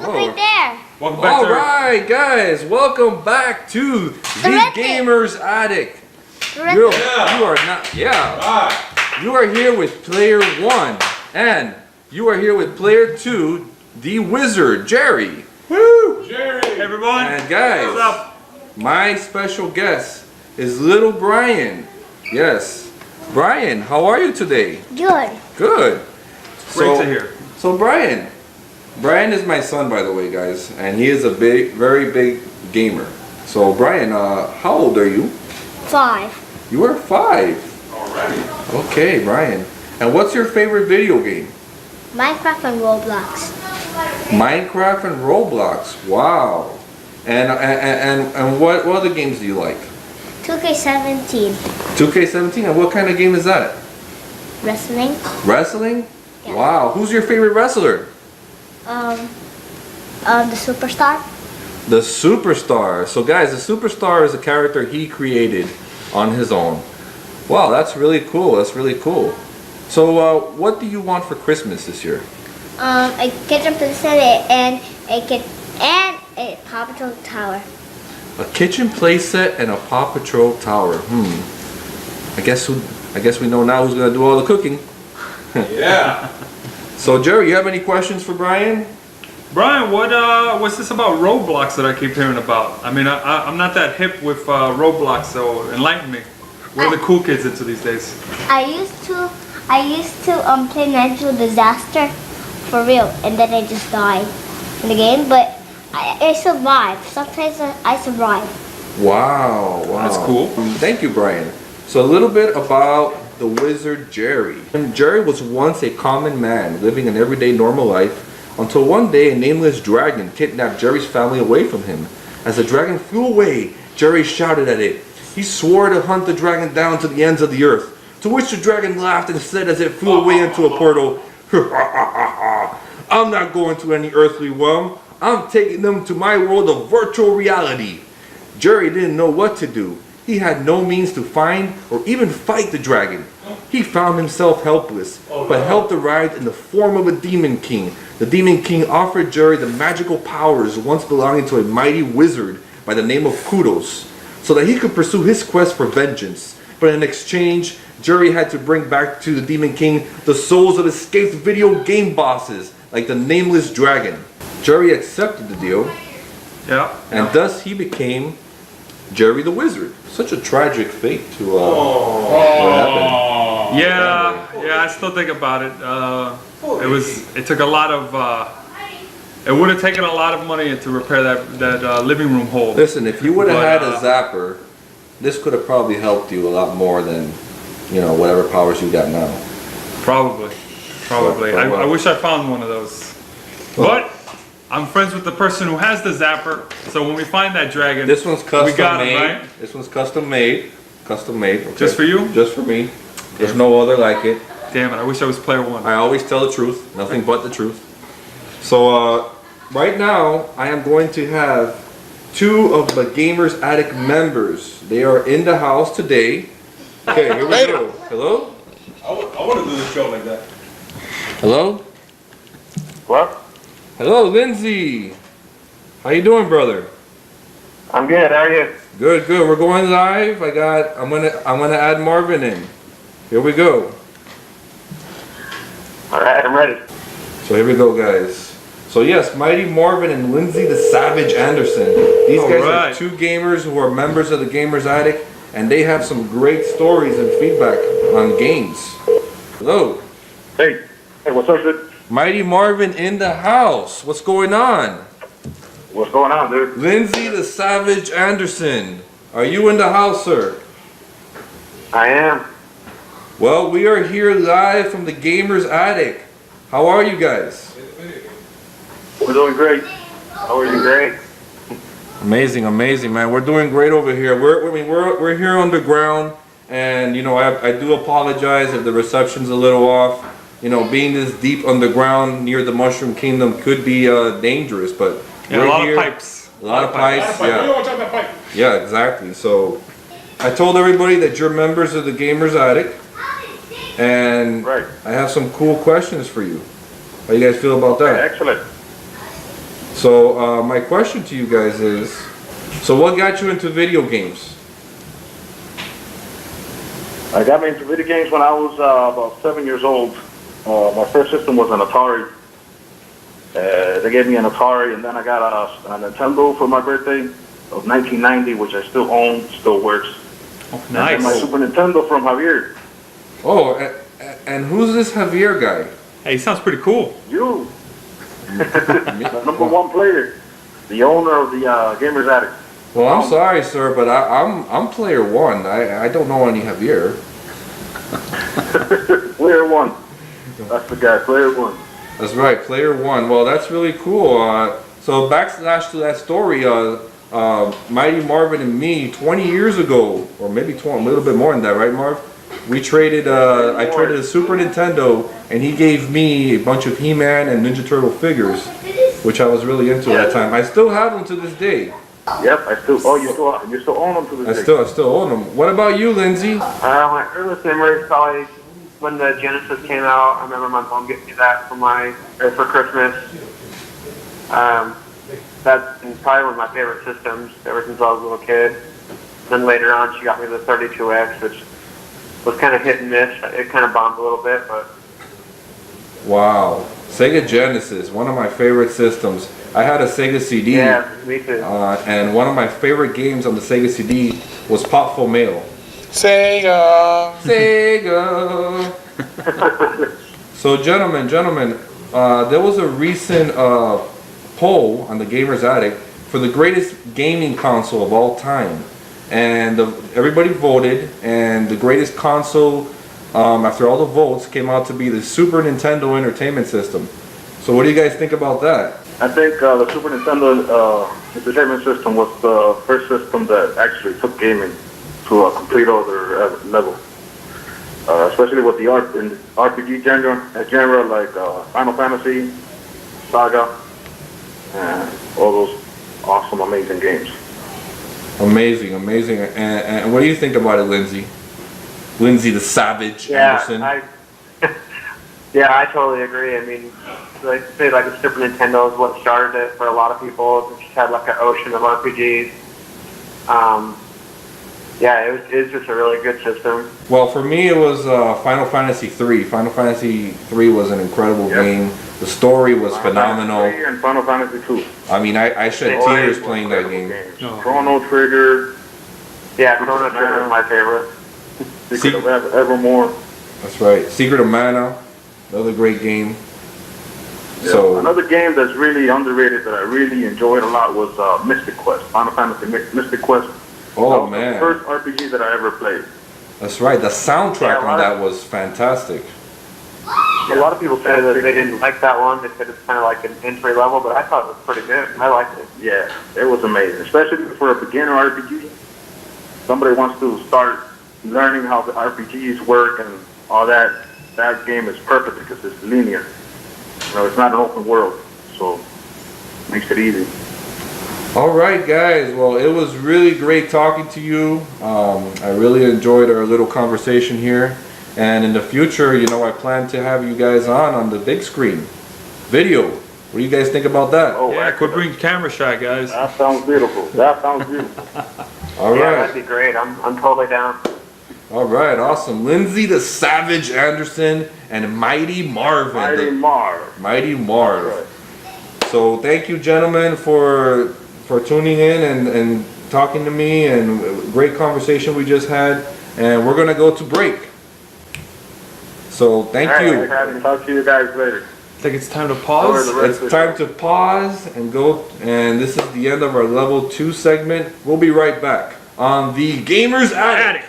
Right there. Welcome back. Alright guys, welcome back to the Gamer's Attic. You are not, you are here with player 1 and you are here with player 2, the wizard, Jerry. Woo! Jerry! Hey everyone! And guys, what's up? My special guest is little Brian. Yes. Brian, how are you today? Good. Good. Great to hear. So Brian is my son, by the way, guys, and he is a very big gamer. So Brian, how old are you? 5. You are 5. Alright. Okay, Brian. And what's your favorite video game? Minecraft and Roblox. Minecraft and Roblox. Wow. And what other games do you like? 2K17. 2K17. And what kind of game is that? Wrestling. Wrestling? Yeah. Wow. Who's your favorite wrestler? The Superstar. The Superstar. So guys, the Superstar is a character he created on his own. Wow, that's really cool. That's really cool. So what do you want for Christmas this year? A kitchen playset and a Paw Patrol tower. A kitchen playset and a Paw Patrol tower. I guess we know now who's gonna do all the cooking. Yeah. So Jerry, you have any questions for Brian? Brian, what's this about Roblox that I keep hearing about? I mean, I'm not that hip with Roblox, so enlighten me. What are the cool kids into these days? I used to play Natural Disaster for real, and then I just died in the game. But I survived. Sometimes I survive. Wow, That's cool. Thank you, Brian. So a little bit about the wizard Jerry. And Jerry was once a common man living an everyday normal life until one day a nameless dragon kidnapped Jerry's family away from him. As the dragon flew away, Jerry shouted at it. He swore to hunt the dragon down to the ends of the earth, to which the dragon laughed and said as it flew away into a portal, "I'm not going to any earthly realm. I'm taking them to my world of virtual reality." Jerry didn't know what to do. He had no means to find or even fight the dragon. He found himself helpless, but help arrived in the form of a demon king. The demon king offered Jerry the magical powers once belonging to a mighty wizard by the name of CoHost, so that he could pursue his quest for vengeance. But in exchange, Jerry had to bring back to the demon king the souls of escaped video game bosses, like the nameless dragon. Jerry accepted the deal, and thus he became Jerry the Wizard. Such a tragic fate to what happened. Yeah, I still think about it. It took a lot of, it would have taken a lot of money to repair that living room hole. Listen, if you would have had a zapper, this could have probably helped you a lot more than, you know, whatever powers you got now. Probably. I wish I found one of those. But I'm friends with the person who has the zapper, so when we find that dragon, this one's custom we got made. Him, right? This one's custom made. Custom made. Okay. Just for you? Just for me. There's no other like it. Damn it! I wish I was player 1. I always tell the truth, nothing but the truth. So right now, I am going to have 2 of the Gamer's Attic members. They are in the house today. Okay, here we go. Hello? I want to do this show like that. Hello? What? Hello, Lyndsay. How you doing, brother? I'm good. How are you? Good, good. We're going live. I'm gonna add Marvin in. Here we go. All right, I'm ready. So here we go, guys. So yes, Mighty Marvin and Lyndsay the Savage Anderson. These guys are 2 gamers who are members of the Gamer's Attic, and they have some great stories and feedback on games. Hello. Hey, what's up, dude? Mighty Marvin in the house. What's going on? What's going on, dude? Lyndsay the Savage Anderson. Are you in the house, sir? I am. Well, we are here live from the Gamer's Attic. How are you guys? We're doing great. How are you? Great. Amazing, amazing, man. We're doing great over here. We're here underground, and you know, I do apologize if the reception's a little off. You know, being this deep underground near the Mushroom Kingdom could be dangerous, but Yeah, we're a lot here. of pipes. A lot of pipes. We Yeah. don't want to talk about pipe. Yeah, exactly. So, I told everybody that you're members of the Gamers Attic, and Right. I have some cool questions for you. How you guys feel about that? Excellent. So, my question to you guys is, so what got you into video games? I got me into video games when I was about 7 years old. My first system was an Atari. They gave me an Atari, and then I got a Nintendo for my birthday of 1990, which I still own, still works. Oh, And then my nice. Super Nintendo from Javier. Oh, and who's this Javier guy? Hey, he sounds pretty cool. You, the number one player, the owner of the Gamers Attic. Well, I'm sorry, sir, but I'm player one. I don't know any Javier. Player one. That's the guy, player one. That's right, player one. Well, that's really cool. So backslash to that story. Mighty Marvin and me, 20 years ago, or maybe a little bit more than that, right, Marv? We traded. I traded a Super Nintendo, and he gave me a bunch of He-Man and Ninja Turtle figures, which I was really into at that time. I still have them to this day. Yep, I still. Oh, you still own them to this day. I still own them. What about you, Lyndsay? My earliest memory is probably when the Genesis came out. I remember my mom getting me that for Christmas. That's probably one of my favorite systems ever since I was a little kid. Then later on, she got me the 32X, which was kind of hit and miss. It kind of bombed a little bit, but Wow, Sega Genesis, one of my favorite systems. I had a Sega CD. yeah, me too. And one of my favorite games on the Sega CD was Popful Mail. Sega. Sega. So, gentlemen, there was a recent poll on the Gamers Attic for the greatest gaming console of all time, and everybody voted, and the greatest console, after all the votes, came out to be the Super Nintendo Entertainment System. So, what do you guys think about that? I think the Super Nintendo Entertainment System was the first system that actually took gaming to a complete other level. Especially with the RPG genre like Final Fantasy, Saga, and all those awesome, amazing games. Amazing. And what do you think about it, Lyndsay? Lyndsay the Savage Anderson. Yeah, I totally agree. I mean, like say like the Super Nintendo is what started it for a lot of people. It just had like an ocean of RPGs. Yeah, it was just a really good system. Well, for me, it was Final Fantasy III. Final Fantasy III was an incredible game. The story was phenomenal. Final Fantasy III and Final Fantasy 2. I mean, I shed tears playing that game. Oh. Chrono Trigger, Yeah, Chrono Trigger is my favorite. Secret of Evermore. That's right. Secret of Mana, another great game. Yeah. So Another game that's really underrated that I really enjoyed a lot was Mystic Quest. Final Fantasy Mystic Quest. That oh was the man, first RPG that I ever played. that's right. The soundtrack Yeah, a on lot that of- was fantastic. A lot of people say that they didn't like that one. They said it's kind of like an entry level, but I thought it was pretty good. I liked it. Yeah, it was amazing, especially for a beginner RPG. Somebody wants to start learning how the RPGs work and all that. That game is perfect because it's linear. You know, it's not an open world, so it makes it easy. All right, guys. Well, it was really great talking to you. I really enjoyed our little conversation here. And in the future, you know, I plan to have you guys on the big screen video. What do you guys think about that? Oh, Yeah, quit excellent. being camera shy, guys. That sounds beautiful. That sounds beautiful. All Yeah, right. that'd be great. I'm totally down. All right, awesome. Lyndsay the Savage Anderson and Mighty Marvin. Mighty Marv. Mighty Marv. Right. So thank you, gentlemen, for tuning in and talking to me, and great conversation we just had. And we're gonna go to break. So thank All you. right, talk to you guys later. I think it's time to Over pause. the rest It's of the time show. to pause and go. And this is the end of our level 2 segment. We'll be right back on the Gamers Attic.